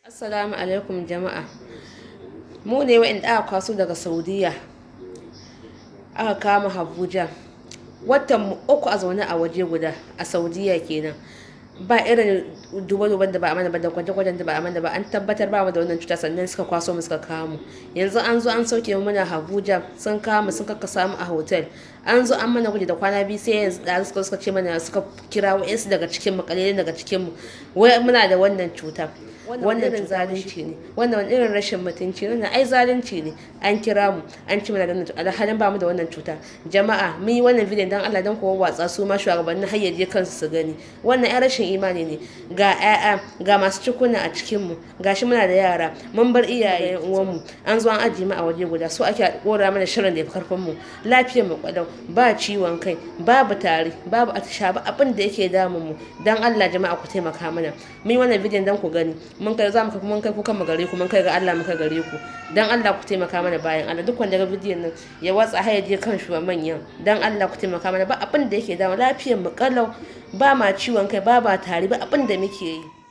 Assalamu alaikum jama'a. Mu ne wa'inda aka kwaso daga Saudiya aka kama Abuja. Watan mu uku a zaune a waje guda a Saudiya kenan. Ba irin duba-duban da ba a mana ba da gwaje-gwajen da ba a mana ba, an tabbatar ba mu da wannan cuta sannan suka kwaso mu suka kamu. Yanzu an zo an sauke mu muna Abuja, sun kama sun kaka mu a hotel. An zo an mana gwaji da kwana biyu sai yanzu da suka ce mana suka kira wa'insu daga cikin mu, kalilin daga cikin mu wai muna da wannan cuta. Wannan irin zalunci ne, wannan irin rashin mutunci, wannan ai zalunci ne. An kira mu an ci mana da wannan alhalin ba mu da wannan cuta. Jama'a mun yi wannan bidiyon dan Allah dan kowa watsa su ma shugabannin hayyaje kansu su gani. Wannan ai rashin imani ne. Ga 'ya'ya ga masu cikuna a cikin mu, gashi muna da yara, mun bar iyayen uwan mu, an zo an ajiye mu a waje guda, so ake kora mana shirin da ya fi karfin mu. Lafiyar mu kwadau, ba ciwon kai, babu tari, babu atishawa, abin da yake damun mu. Dan Allah jama'a ku taimaka mana. Mun yi wannan bidiyon dan ku gani. Mun kai kukan mu gare ku, mun kai ga Allah muka gare ku. Dan Allah ku taimaka mana bayan Allah, duk wanda ga bidiyon nan ya watsa hayyaje kan manyan. Dan Allah ku taimaka mana, ba abin da yake damu, lafiyar mu kalau, ba ma ciwon kai, ba tari, ba abin da muke yi.